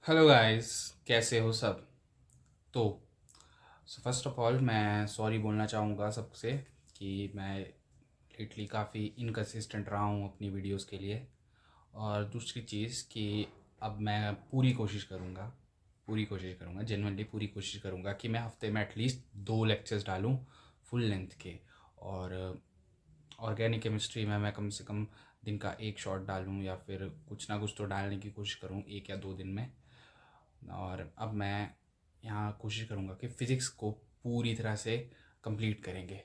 Hello guys, कैसे हो सब। तो फर्स्ट ऑफ ऑल मैं सॉरी बोलना चाहूँगा सबसे कि मैं लेटली काफ़ी इनकन्सिस्टेंट रहा हूँ अपनी वीडियोस के लिए। और दूसरी चीज़ कि अब मैं पूरी कोशिश करूँगा जेनुइनली पूरी कोशिश करूँगा कि मैं हफ्ते में एटलीस्ट 2 लेक्चर्स डालूँ फुल लेंथ के। और ऑर्गेनिक केमिस्ट्री में मैं कम से कम दिन का एक शॉट डालूँ या फिर कुछ ना कुछ तो डालने की कोशिश करूँ 1 या 2 दिन में। और अब मैं यहाँ कोशिश करूँगा कि फ़िज़िक्स को पूरी तरह से कंप्लीट करेंगे।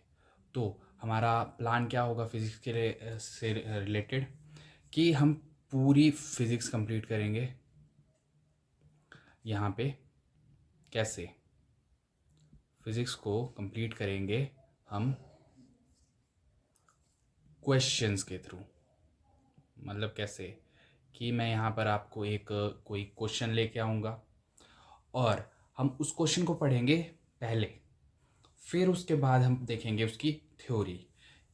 तो हमारा प्लान क्या होगा फ़िज़िक्स के लिए से रिलेटेड कि हम पूरी फ़िज़िक्स कंप्लीट करेंगे। यहाँ पे कैसे फ़िज़िक्स को कंप्लीट करेंगे हम क्वेश्चंस के थ्रू। मतलब कैसे कि मैं यहाँ पर आपको एक कोई क्वेश्चन लेके आऊँगा और हम उस क्वेश्चन को पढ़ेंगे पहले, फिर उसके बाद हम देखेंगे उसकी थ्योरी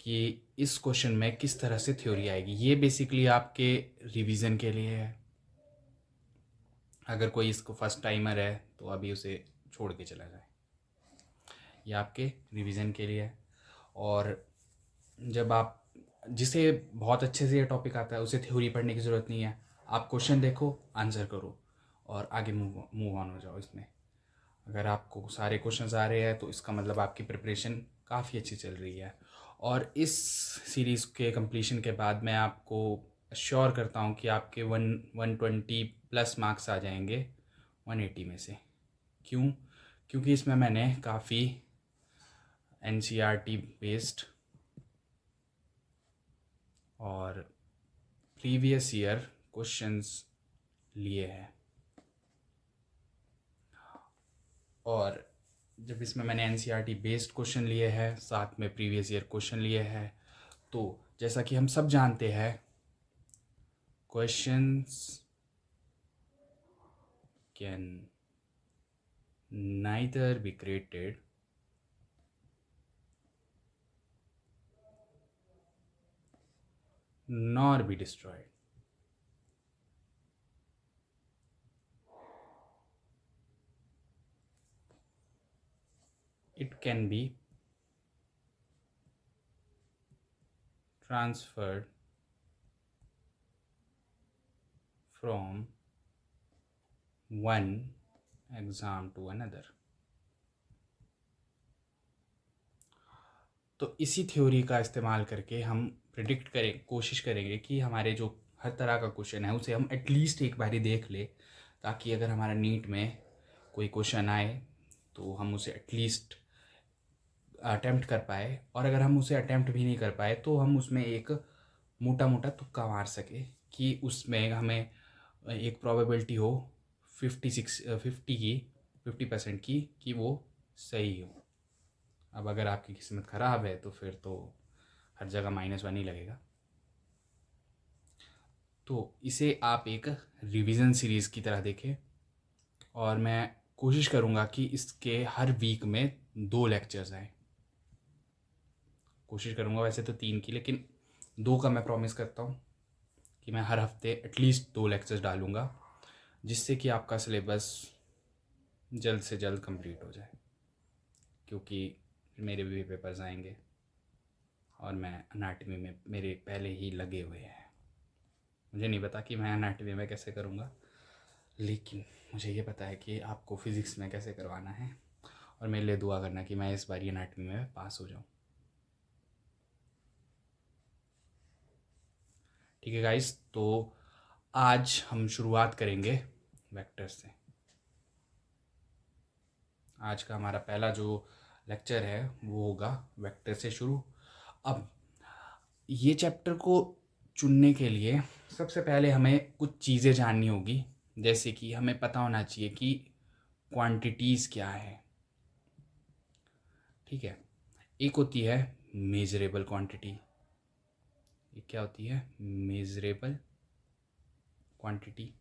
कि इस क्वेश्चन में किस तरह से थ्योरी आएगी। ये बेसिकली आपके रिवीजन के लिए है। अगर कोई इसको फर्स्ट टाइमर है तो अभी उसे छोड़ के चला जाए। ये आपके रिवीजन के लिए है। और जब आप जिसे बहुत अच्छे से ये टॉपिक आता है उसे थ्योरी पढ़ने की ज़रूरत नहीं है। आप क्वेश्चन देखो, आंसर करो और आगे मूव ऑन हो जाओ इसमें। अगर आपको सारे क्वेश्चंस आ रहे हैं तो इसका मतलब आपकी प्रिपरेशन काफ़ी अच्छी चल रही है। और इस सीरीज़ के कंप्लीशन के बाद मैं आपको श्योर करता हूँ कि आपके 120 प्लस मार्क्स आ जाएंगे 180 में से। क्यों? क्योंकि इसमें मैंने काफ़ी NCERT बेस्ड और प्रीवियस ईयर क्वेश्चंस लिए हैं। और जब इसमें मैंने NCERT बेस्ड क्वेश्चन लिए हैं साथ में प्रीवियस ईयर क्वेश्चन लिए हैं, तो जैसा कि हम सब जानते हैं questions can neither be created nor be destroyed. It can be transferred from one exam to another. तो इसी थ्योरी का इस्तेमाल करके हम कोशिश करेंगे कि हमारे जो हर तरह का क्वेश्चन है उसे हम एटलीस्ट एक बारी देख ले, ताकि अगर हमारा नीट में कोई क्वेश्चन आए तो हम उसे एटलीस्ट अटेम्प्ट कर पाए। और अगर हम उसे अटेम्प्ट भी नहीं कर पाए तो हम उसमें एक मोटा मोटा तुक्का मार सके कि उसमें हमें एक प्रोबेबिलिटी हो 50% की कि वो सही हो। अब अगर आपकी किस्मत ख़राब है तो फिर तो हर जगह -1 ही लगेगा। तो इसे आप एक रिवीजन सीरीज़ की तरह देखें और मैं कोशिश करूँगा कि इसके हर वीक में 2 लेक्चर्स आए। कोशिश करूँगा वैसे तो 3 की, लेकिन 2 का मैं प्रॉमिस करता हूँ कि मैं हर हफ्ते एटलीस्ट 2 लेक्चर्स डालूँगा, जिससे कि आपका सिलेबस जल्द से जल्द कंप्लीट हो जाए। क्योंकि मेरे भी पेपर्स आएंगे और मैं अनाटमी में मेरे पहले ही लगे हुए हैं। मुझे नहीं पता कि मैं अनाटमी में कैसे करूँगा, लेकिन मुझे ये पता है कि आपको फ़िज़िक्स में कैसे करवाना है। और मेरे लिए दुआ करना कि मैं इस बार अनाटमी में पास हो जाऊँ। ठीक है गाइस, तो आज हम शुरुआत करेंगे वेक्टर से। आज का हमारा पहला जो लेक्चर है वो होगा वेक्टर से शुरू। अब ये चैप्टर को चुनने के लिए सबसे पहले हमें कुछ चीज़ें जाननी होगी, जैसे कि हमें पता होना चाहिए कि क्वांटिटीज़ क्या है। ठीक है, एक होती है मेजरेबल क्वांटिटी। ये क्या होती है? Measurable quantity.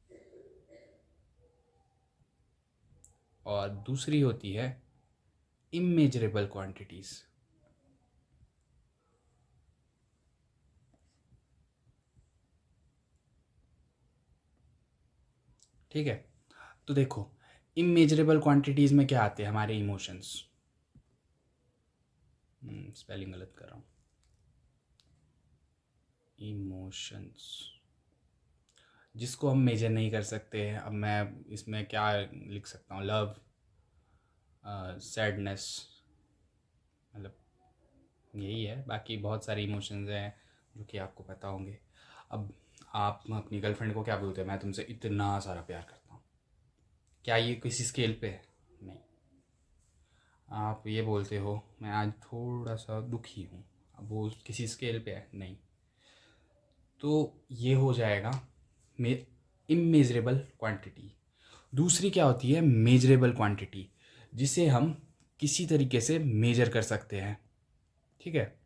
और दूसरी होती है इमेजरेबल क्वांटिटीज़। ठीक है, तो देखो, इमेजरेबल क्वांटिटीज़ में क्या आते हैं हमारे इमोशंस। स्पेलिंग गलत कर रहा हूँ, इमोशंस, जिसको हम मेजर नहीं कर सकते हैं। अब मैं इसमें क्या लिख सकता हूँ, लव, सैडनेस, मतलब यही है। बाकी बहुत सारे इमोशंस हैं जो कि आपको पता होंगे। अब आप अपनी गर्लफ्रेंड को क्या बोलते हैं, मैं तुमसे इतना सारा प्यार करता हूँ, क्या ये किसी स्केल पे है? नहीं। आप ये बोलते हो मैं आज थोड़ा सा दुखी हूँ, अब वो किसी स्केल पे है? नहीं। तो ये हो जाएगा इमेजरेबल क्वांटिटी। दूसरी क्या होती है, मेजरेबल क्वांटिटी, जिसे हम किसी तरीके से मेजर कर सकते हैं। ठीक है,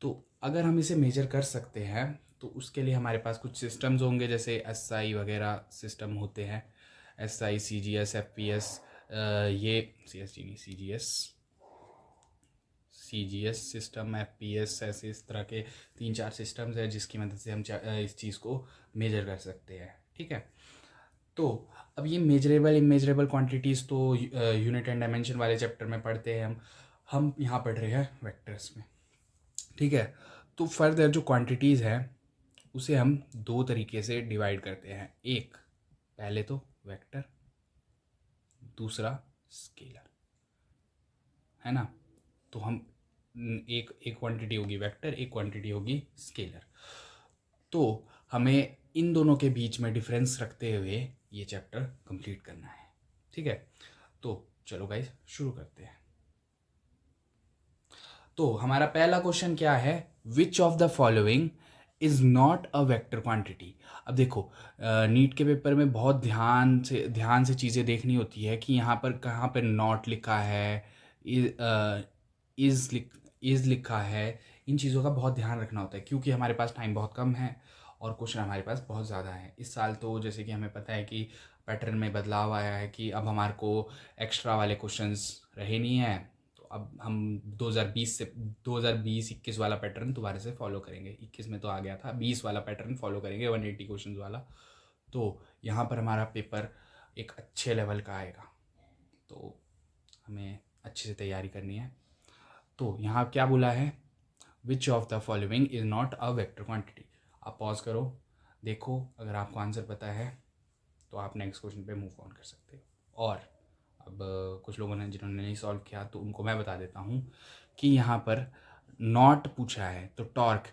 तो अगर हम इसे मेजर कर सकते हैं तो उसके लिए हमारे पास कुछ सिस्टम्स होंगे, जैसे एसआई वगैरह सिस्टम होते हैं। एसआई, सीजीएस, एफपीएस, ये सीएसजी नहीं, सीजीएस, सीजीएस सिस्टम, एफपीएस, ऐसे इस तरह के 3-4 सिस्टम्स हैं जिसकी मदद से हम इस चीज़ को मेजर कर सकते हैं। ठीक है, तो अब ये मेजरेबल इमेजरेबल क्वांटिटीज़ तो यूनिट एंड डायमेंशन वाले चैप्टर में पढ़ते हैं हम यहाँ पढ़ रहे हैं वेक्टर्स में। ठीक है, तो फर्दर जो क्वांटिटीज़ है उसे हम दो तरीके से डिवाइड करते हैं। एक, पहले तो वेक्टर, दूसरा स्केलर, है ना। तो हम एक एक क्वांटिटी होगी वेक्टर, एक क्वांटिटी होगी स्केलर। तो हमें इन दोनों के बीच में डिफरेंस रखते हुए ये चैप्टर कंप्लीट करना है। ठीक है, तो चलो गाइस शुरू करते हैं। तो हमारा पहला क्वेश्चन क्या है, विच of the following is not a vector quantity. अब देखो, नीट के पेपर में बहुत ध्यान से चीज़ें देखनी होती है कि यहाँ पर कहाँ पर नॉट लिखा है, इज लिखा है। इन चीज़ों का बहुत ध्यान रखना होता है क्योंकि हमारे पास टाइम बहुत कम है और क्वेश्चन हमारे पास बहुत ज़्यादा है। इस साल तो जैसे कि हमें पता है कि पैटर्न में बदलाव आया है कि अब हमारे को एक्स्ट्रा वाले क्वेश्चंस रहे नहीं हैं। तो अब हम 2020-21 वाला पैटर्न दोबारा से फॉलो करेंगे। 21 में तो आ गया था, 20 वाला पैटर्न फॉलो करेंगे, 180 क्वेश्चन वाला। तो यहाँ पर हमारा पेपर एक अच्छे लेवल का आएगा, तो हमें अच्छे से तैयारी करनी है। तो यहाँ क्या बोला है, विच of the following is not a vector quantity. आप पॉज करो, देखो, अगर आपको आंसर पता है तो आप नेक्स्ट क्वेश्चन पे मूव ऑन कर सकते हो। और अब कुछ लोगों ने जिन्होंने नहीं सॉल्व किया तो उनको मैं बता देता हूँ कि यहाँ पर नॉट पूछा है तो टॉर्क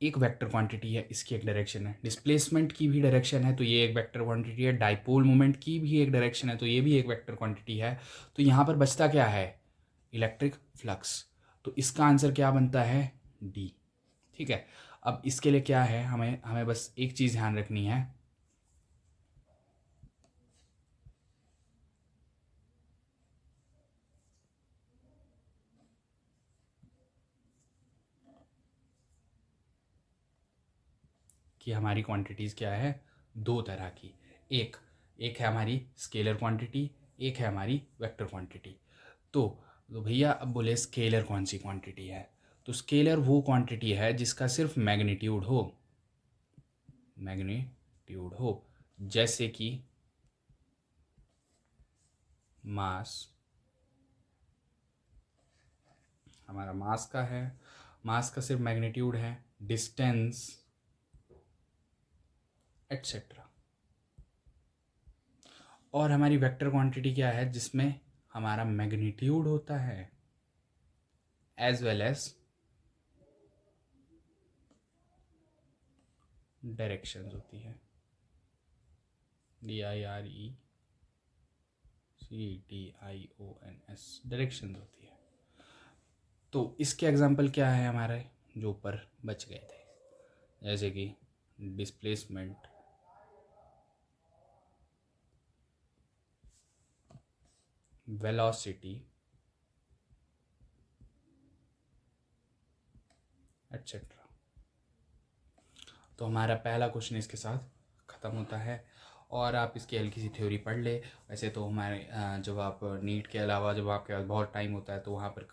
एक वेक्टर क्वांटिटी है, इसकी एक डायरेक्शन है। डिस्प्लेसमेंट की भी डायरेक्शन है तो ये एक वेक्टर क्वांटिटी है। डाइपोल मोमेंट की भी एक डायरेक्शन है तो ये भी एक वेक्टर क्वांटिटी है। तो यहाँ पर बचता क्या है, इलेक्ट्रिक फ्लक्स। तो इसका आंसर क्या बनता है, डी। ठीक है, अब इसके लिए क्या है, हमें बस एक चीज़ ध्यान रखनी है, कि हमारी क्वांटिटीज़ क्या है, दो तरह की। एक एक है हमारी स्केलर क्वांटिटी, एक है हमारी वेक्टर क्वांटिटी। तो भैया अब बोले स्केलर कौन सी क्वांटिटी है, तो स्केलर वो क्वांटिटी है जिसका सिर्फ मैग्नीट्यूड हो, जैसे कि मास, हमारा मास का है, मास का सिर्फ मैग्नीट्यूड है, डिस्टेंस एटसेट्रा। और हमारी वेक्टर क्वांटिटी क्या है, जिसमें हमारा मैग्नीट्यूड होता है एज वेल एज डायरेक्शंस होती है, DIRECTIONS, डायरेक्शंस होती है। तो इसके एग्जांपल क्या है हमारे जो ऊपर बच गए थे, जैसे कि डिस्प्लेसमेंट, वेलोसिटी एटसेट्रा। तो हमारा पहला क्वेश्चन इसके साथ ख़त्म होता है। और आप इसकी हल्की सी थ्योरी पढ़ ले। वैसे तो हमारे जब आप नीट के अलावा जब आपके पास बहुत टाइम होता है तो वहाँ पर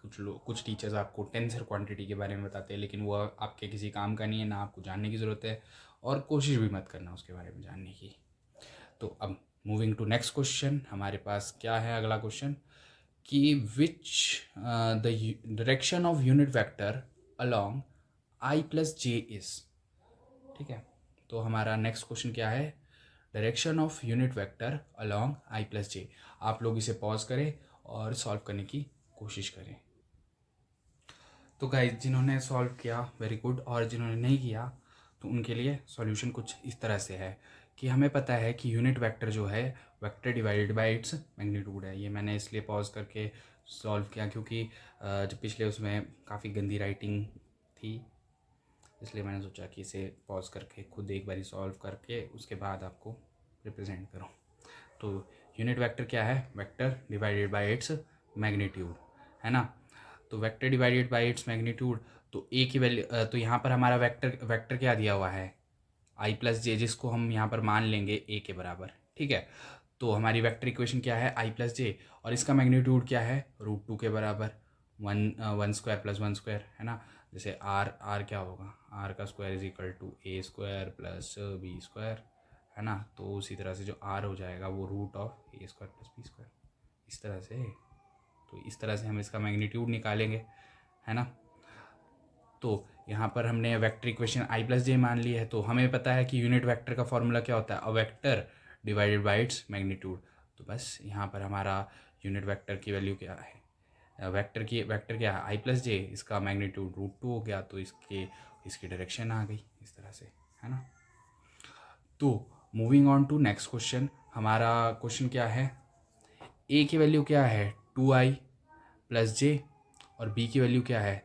कुछ टीचर्स आपको टेंसर क्वांटिटी के बारे में बताते हैं, लेकिन वो आपके किसी काम का नहीं है, ना आपको जानने की ज़रूरत है और कोशिश भी मत करना उसके बारे में जानने की। तो अब मूविंग टू नेक्स्ट क्वेश्चन, हमारे पास क्या है अगला क्वेश्चन कि which the direction of unit vector along i plus j is. ठीक है, तो हमारा नेक्स्ट क्वेश्चन क्या है, direction of unit vector along i plus j. आप लोग इसे पॉज करें और सॉल्व करने की कोशिश करें। तो गाइस जिन्होंने सॉल्व किया वेरी गुड, और जिन्होंने नहीं किया तो उनके लिए सॉल्यूशन कुछ इस तरह से है कि हमें पता है कि यूनिट वेक्टर जो है vector divided by its magnitude है। ये मैंने इसलिए पॉज करके सॉल्व किया क्योंकि जब पिछले उसमें काफ़ी गंदी राइटिंग थी, इसलिए मैंने सोचा कि इसे पॉज करके खुद एक बारी सॉल्व करके उसके बाद आपको रिप्रेजेंट करूँ। तो यूनिट वेक्टर क्या है, vector divided by its magnitude, है ना। तो vector divided by its magnitude, तो ए की वैल्यू, तो यहाँ पर हमारा वेक्टर क्या दिया हुआ है, आई प्लस जे, जिसको हम यहाँ पर मान लेंगे ए के बराबर। ठीक है, तो हमारी वेक्टर इक्वेशन क्या है, आई प्लस जे, और इसका मैग्नीट्यूड क्या है, √2 के बराबर, 1 स्क्वायर + 1 स्क्वायर, है ना। जैसे आर क्या होगा, आर का square is equal to a square plus b square, है ना। तो उसी तरह से जो आर हो जाएगा वो √ऑफ a square plus b square, इस तरह से। तो इस तरह से हम इसका मैग्नीट्यूड निकालेंगे, है ना। तो यहाँ पर हमने वेक्टर इक्वेशन आई प्लस जे मान ली है, तो हमें पता है कि यूनिट वेक्टर का फॉर्मूला क्या होता है, a vector divided by its magnitude. तो बस यहाँ पर हमारा यूनिट वेक्टर की वैल्यू क्या है, वेक्टर क्या है, आई प्लस जे, इसका मैग्नीट्यूड √2 हो गया, तो इसकी डायरेक्शन आ गई इस तरह से, है ना। तो moving on to next question, हमारा क्वेश्चन क्या है, ए की वैल्यू क्या है 2i + j, और बी की वैल्यू क्या है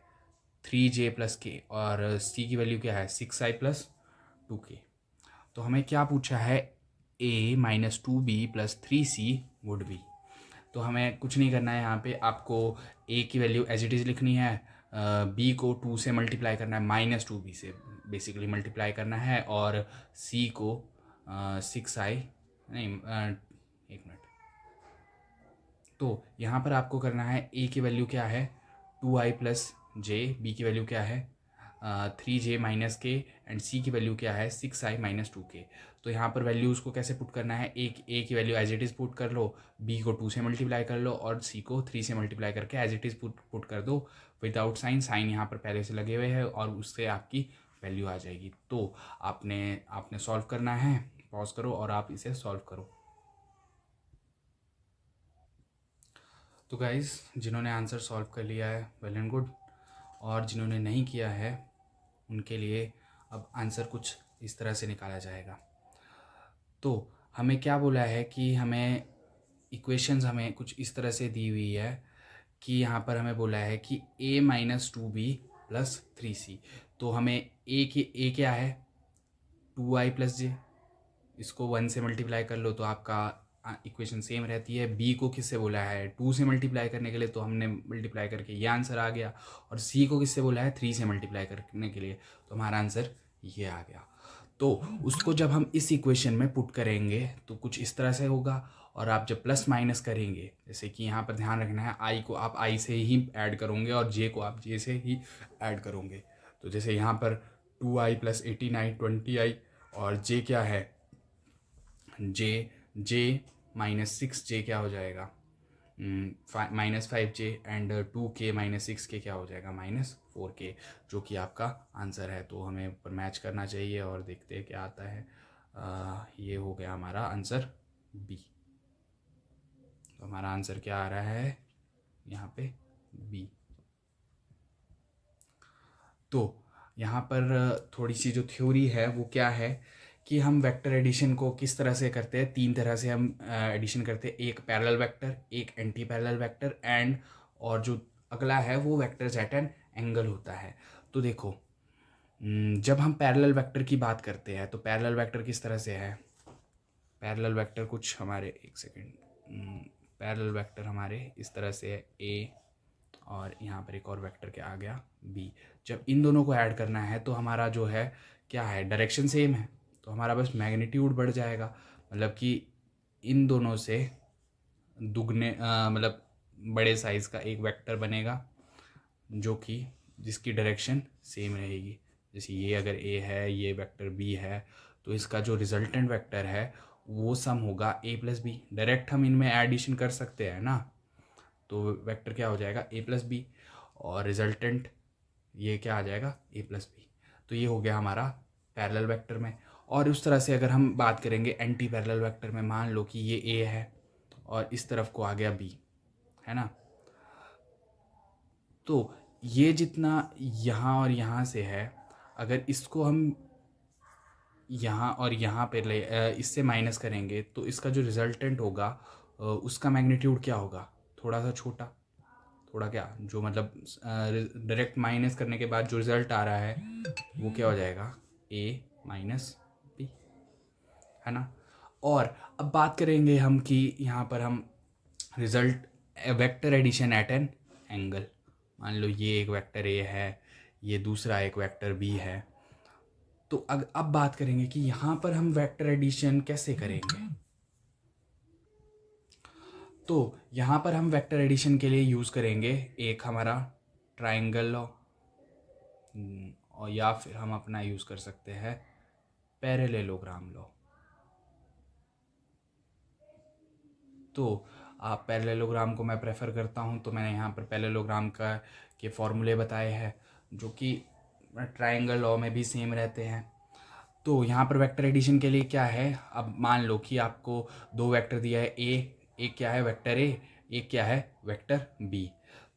3j + k, और सी की वैल्यू क्या है 6i + 2k। तो हमें क्या पूछा है, a - 2b + 3c would be. तो हमें कुछ नहीं करना है, यहाँ पे आपको a की वैल्यू एज इट इज़ लिखनी है, b को 2 से मल्टीप्लाई करना है, -2b से बेसिकली मल्टीप्लाई करना है, और c को 6i, नहीं एक मिनट, तो यहाँ पर आपको करना है, a की वैल्यू क्या है 2i + j, b की वैल्यू क्या है 3j - k, एंड c की वैल्यू क्या है 6i - 2k। तो यहाँ पर वैल्यूज़ को कैसे पुट करना है, a की value as it is put कर लो, b को 2 से मल्टीप्लाई कर लो, और c को 3 से मल्टीप्लाई करके एज इट इज़ पुट कर दो विदाउट साइन यहाँ पर पहले से लगे हुए हैं, और उससे आपकी वैल्यू आ जाएगी। तो आपने सॉल्व करना है, पॉज करो और आप इसे सॉल्व करो। तो गाइज़ जिन्होंने आंसर सॉल्व कर लिया है वेल एंड गुड, और जिन्होंने नहीं किया है उनके लिए अब आंसर कुछ इस तरह से निकाला जाएगा। तो हमें क्या बोला है कि हमें इक्वेशंस हमें कुछ इस तरह से दी हुई है कि यहाँ पर हमें बोला है कि a - 2b + 3c। तो हमें a क्या है 2i + j, इसको 1 से मल्टीप्लाई कर लो तो आपका इक्वेशन सेम रहती है। बी को किससे बोला है 2 से मल्टीप्लाई करने के लिए, तो हमने मल्टीप्लाई करके ये आंसर आ गया, और सी को किससे बोला है 3 से मल्टीप्लाई करने के लिए, तो हमारा आंसर ये आ गया। तो उसको जब हम इस इक्वेशन में पुट करेंगे तो कुछ इस तरह से होगा, और आप जब प्लस माइनस करेंगे, जैसे कि यहाँ पर ध्यान रखना है, आई को आप आई से ही ऐड करोगे और जे को आप जे से ही ऐड करोगे। तो जैसे यहाँ पर 2i + 18i 20i, और जे क्या है जे -6j क्या हो जाएगा -5j, एंड 2k - 6k क्या हो जाएगा -4k, जो कि आपका आंसर है। तो हमें ऊपर मैच करना चाहिए और देखते हैं क्या आता है। ये हो गया हमारा आंसर बी। तो हमारा आंसर क्या आ रहा है यहाँ पे बी। तो यहाँ पर थोड़ी सी जो थ्योरी है वो क्या है कि हम वेक्टर एडिशन को किस तरह से करते हैं, 3 तरह से हम एडिशन करते हैं, एक पैरेलल वेक्टर, एक एंटी पैरेलल वेक्टर, एंड और जो अगला है वो वेक्टर्स एट एन एंगल होता है। तो देखो जब हम पैरेलल वेक्टर की बात करते हैं तो पैरेलल वेक्टर किस तरह से है, पैरेलल वेक्टर कुछ हमारे एक सेकेंड, पैरेलल वेक्टर हमारे इस तरह से है ए, और यहाँ पर एक और वेक्टर क्या आ गया बी। जब इन दोनों को ऐड करना है तो हमारा जो है क्या है डायरेक्शन सेम है, तो हमारा बस मैग्नीट्यूड बढ़ जाएगा, मतलब कि इन दोनों से दुगने मतलब बड़े साइज़ का एक वेक्टर बनेगा जो कि जिसकी डायरेक्शन सेम रहेगी। जैसे ये अगर ए है, ये वेक्टर बी है, तो इसका जो रिजल्टेंट वेक्टर है वो सम होगा a प्लस बी। डायरेक्ट हम इनमें एडिशन कर सकते हैं ना, तो वेक्टर क्या हो जाएगा a प्लस बी, और रिजल्टेंट ये क्या आ जाएगा a प्लस बी। तो ये हो गया हमारा पैरेलल वेक्टर में। और उस तरह से अगर हम बात करेंगे एंटी पैरेलल वेक्टर में, मान लो कि ये a है और इस तरफ को आ गया b, है ना, तो ये जितना यहाँ और यहाँ से है, अगर इसको हम यहाँ और यहाँ पे इससे माइनस करेंगे तो इसका जो रिजल्टेंट होगा उसका मैग्नीट्यूड क्या होगा, थोड़ा सा छोटा, थोड़ा क्या, जो मतलब डायरेक्ट माइनस करने के बाद जो रिजल्ट आ रहा है वो क्या हो जाएगा, a माइनस बी, है ना। और अब बात करेंगे हम कि यहाँ पर हम result vector addition at an angle, मान लो ये एक वेक्टर a है, ये दूसरा एक वेक्टर b है। तो अब बात करेंगे कि यहाँ पर हम वेक्टर एडिशन कैसे करेंगे। तो यहाँ पर हम वेक्टर एडिशन के लिए यूज़ करेंगे एक हमारा ट्राइंगल लॉ, और या फिर हम अपना यूज़ कर सकते हैं पैरेललोग्राम लॉ। तो आप पैरेललोग्राम को मैं प्रेफर करता हूँ, तो मैंने यहाँ पर पैरेललोग्राम का के फॉर्मूले बताए हैं जो कि ट्राइंगल लॉ में भी सेम रहते हैं। तो यहाँ पर वेक्टर एडिशन के लिए क्या है, अब मान लो कि आपको दो वेक्टर दिया है, एक क्या है वेक्टर ए, एक क्या है वेक्टर बी।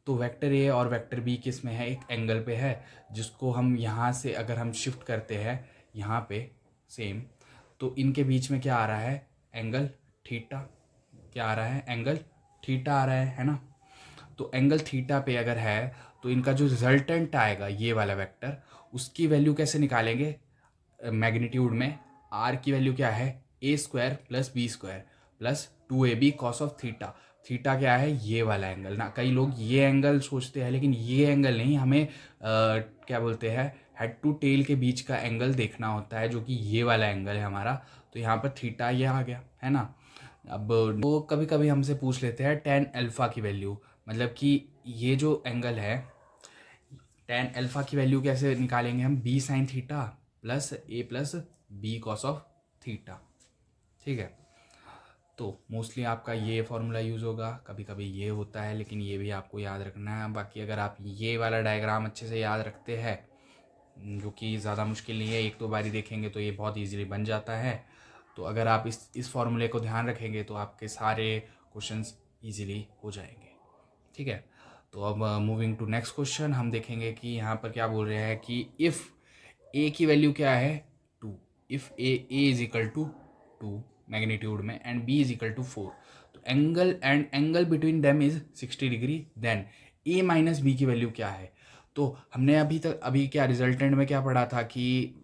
तो वेक्टर ए और वेक्टर बी किस में है, एक एंगल पे है, जिसको हम यहाँ से अगर हम शिफ्ट करते हैं यहाँ पे सेम, तो इनके बीच में क्या आ रहा है, एंगल थीटा, क्या आ रहा है, एंगल थीटा आ रहा है ना। तो एंगल थीटा पे अगर है तो इनका जो रिजल्टेंट आएगा ये वाला वेक्टर, उसकी वैल्यू कैसे निकालेंगे, मैग्नीट्यूड में आर की वैल्यू क्या है, a square plus b square plus 2ab cos of theta. Theta क्या है, ये वाला एंगल ना, कई लोग ये एंगल सोचते हैं लेकिन ये एंगल नहीं, हमें क्या बोलते हैं, हेड टू टेल के बीच का एंगल देखना होता है, जो कि ये वाला एंगल है हमारा। तो यहाँ पर थीटा ये आ गया, है ना। अब वो कभी कभी हमसे पूछ लेते हैं टेन अल्फा की वैल्यू, मतलब कि ये जो एंगल है टेन अल्फा की वैल्यू कैसे निकालेंगे हम, b sine theta plus a plus b cos of theta, ठीक है। तो मोस्टली आपका ये फॉर्मूला यूज़ होगा, कभी कभी ये होता है, लेकिन ये भी आपको याद रखना है। बाकी अगर आप ये वाला डायग्राम अच्छे से याद रखते हैं, जो कि ज़्यादा मुश्किल नहीं है, एक दो बारी देखेंगे तो ये बहुत इजीली बन जाता है। तो अगर आप इस फॉर्मूले को ध्यान रखेंगे तो आपके सारे क्वेश्चंस इजीली हो जाएंगे, ठीक है। तो अब मूविंग टू नेक्स्ट क्वेश्चन, हम देखेंगे कि यहाँ पर क्या बोल रहे हैं कि इफ़ ए की वैल्यू क्या है 2, if a is equal to 2 magnitude में and b is equal to 4, तो angle between them is 60 degree, then a minus b की वैल्यू क्या है। तो हमने अभी क्या रिजल्टेंट में क्या पढ़ा था कि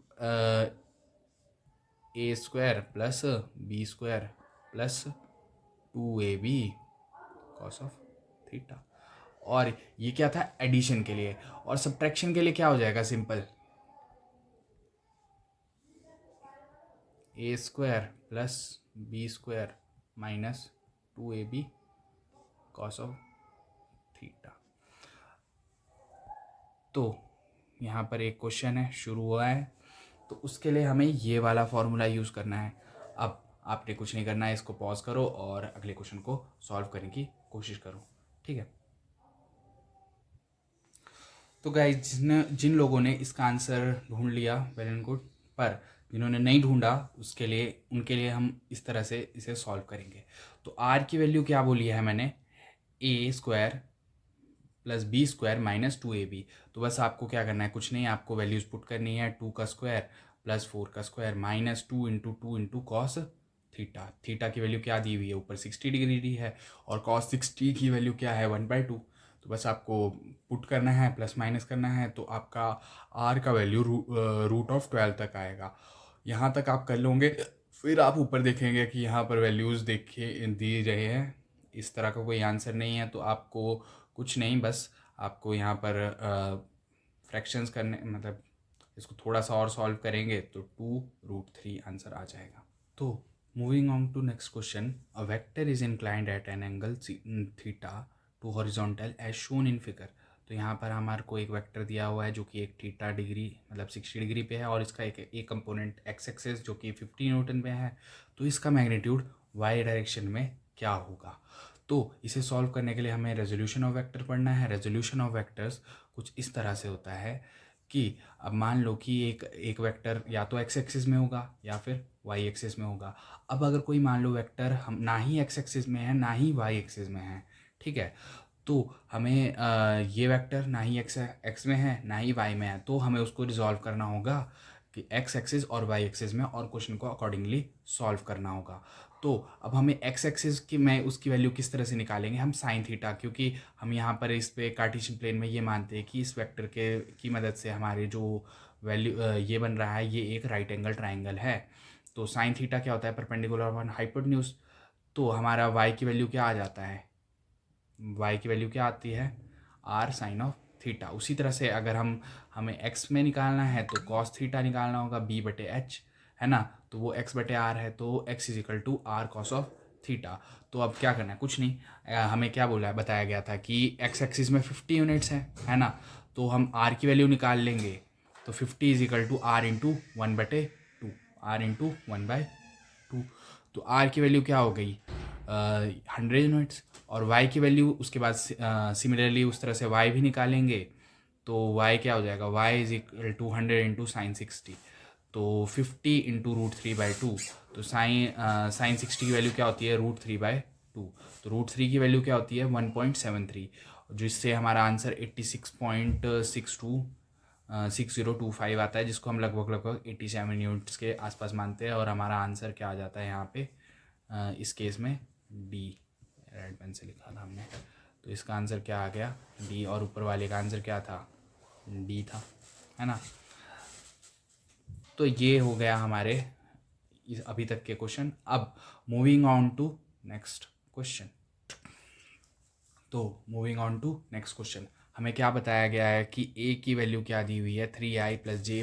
a square plus b square plus 2ab cos of theta, और ये क्या था एडिशन के लिए। और सब्ट्रैक्शन के लिए क्या हो जाएगा, simple, a square plus b square minus 2ab cos of theta. तो यहाँ पर एक क्वेश्चन है शुरू हुआ है, तो उसके लिए हमें ये वाला फॉर्मूला यूज़ करना है। अब आपने कुछ नहीं करना है, इसको पॉज करो और अगले क्वेश्चन को सॉल्व करने की कोशिश करो, ठीक है। तो गाइस जिन लोगों ने इसका आंसर ढूंढ लिया वेल एंड गुड, पर जिन्होंने नहीं ढूंढा उनके लिए हम इस तरह से इसे सॉल्व करेंगे। तो आर की वैल्यू क्या बोली है मैंने, a square plus b square minus 2ab। तो बस आपको क्या करना है, कुछ नहीं, आपको वैल्यूज़ पुट करनी है, 2 का स्क्वायर प्लस 4 का square minus 2 into cos theta. Theta की वैल्यू क्या दी हुई है, ऊपर 60 डिग्री दी है, और कॉस 60 की वैल्यू क्या है 1/2। तो बस आपको पुट करना है, प्लस माइनस करना है, तो आपका आर का वैल्यू रूट ऑफ 12 तक आएगा। यहाँ तक आप कर लोगे, फिर आप ऊपर देखेंगे कि यहाँ पर वैल्यूज़ देखिए दी रहे हैं, इस तरह का कोई आंसर नहीं है। तो आपको कुछ नहीं, बस आपको यहाँ पर फ्रैक्शंस करने, मतलब इसको थोड़ा सा और सॉल्व करेंगे तो 2√3 आंसर आ जाएगा। तो moving on to next question, a vector is inclined at an angle theta to horizontal as shown in figure. तो यहाँ पर हमारे को एक वेक्टर दिया हुआ है जो कि एक थीटा डिग्री मतलब 60 डिग्री पे है और इसका एक कंपोनेंट एक्स एक्सिस जो कि 50 न्यूटन पे है। तो इसका मैग्नीट्यूड वाई डायरेक्शन में क्या होगा। तो इसे सॉल्व करने के लिए हमें रेजोल्यूशन ऑफ वेक्टर पढ़ना है। रेजोल्यूशन ऑफ वेक्टर्स कुछ इस तरह से होता है कि अब मान लो कि एक वेक्टर या तो एक्स एक्सिस में होगा या फिर वाई एक्सिस में होगा। अब अगर कोई मान लो वेक्टर हम ना ही एक्स एक्सिस में है ना ही वाई एक्सिस में है, ठीक है, तो हमें ये वेक्टर ना ही एक्स में है ना ही वाई में है, तो हमें उसको रिजॉल्व करना होगा कि एक्स एक्सिस और वाई एक्सिस में और क्वेश्चन को अकॉर्डिंगली सॉल्व करना होगा। तो अब हमें एक्स एक्सिस की में उसकी वैल्यू किस तरह से निकालेंगे, हम साइन थीटा, क्योंकि हम यहाँ पर इस पे कार्टेशियन प्लेन में ये मानते हैं कि इस वेक्टर के की मदद से हमारे जो वैल्यू ये बन रहा है ये एक राइट एंगल ट्राइंगल है। तो साइन थीटा क्या होता है, परपेंडिकुलर वन हाइपोटेन्यूज। तो हमारा वाई की वैल्यू क्या आ जाता है, वाई की वैल्यू क्या आती है, आर साइन ऑफ थीटा। उसी तरह से अगर हमें एक्स में निकालना है तो कॉस थीटा निकालना होगा बी बटे एच, है ना, तो वो एक्स बटे आर है, तो x is equal to r cos of theta. तो अब क्या करना है, कुछ नहीं, हमें क्या बोला है, बताया गया था कि एक्स एक्सिस में 50 यूनिट्स है ना, तो हम आर की वैल्यू निकाल लेंगे। तो 50 is equal to r into 1/2, r into 1/2। तो आर की वैल्यू क्या हो गई, 100 यूनिट्स, और वाई की वैल्यू उसके बाद सिमिलरली उस तरह से वाई भी निकालेंगे। तो वाई क्या हो जाएगा, y is equal to 100 into sine 60, तो 50 इंटू √3/2। तो साइन 60 की वैल्यू क्या होती है, √3/2। तो √3 की वैल्यू क्या होती है 1.73, जिससे हमारा आंसर 6025 आता है, जिसको हम लगभग 87 यूनिट्स के आसपास मानते हैं। और हमारा आंसर क्या आ जाता है यहाँ पे इस केस में डी, रेड पेन से लिखा था हमने, तो इसका आंसर क्या आ गया डी, और ऊपर वाले का आंसर क्या था, डी था, है ना। तो ये हो गया हमारे अभी तक के क्वेश्चन। अब moving on to next question. तो moving on to next question, हमें क्या बताया गया है कि a की वैल्यू क्या दी हुई है 3i + j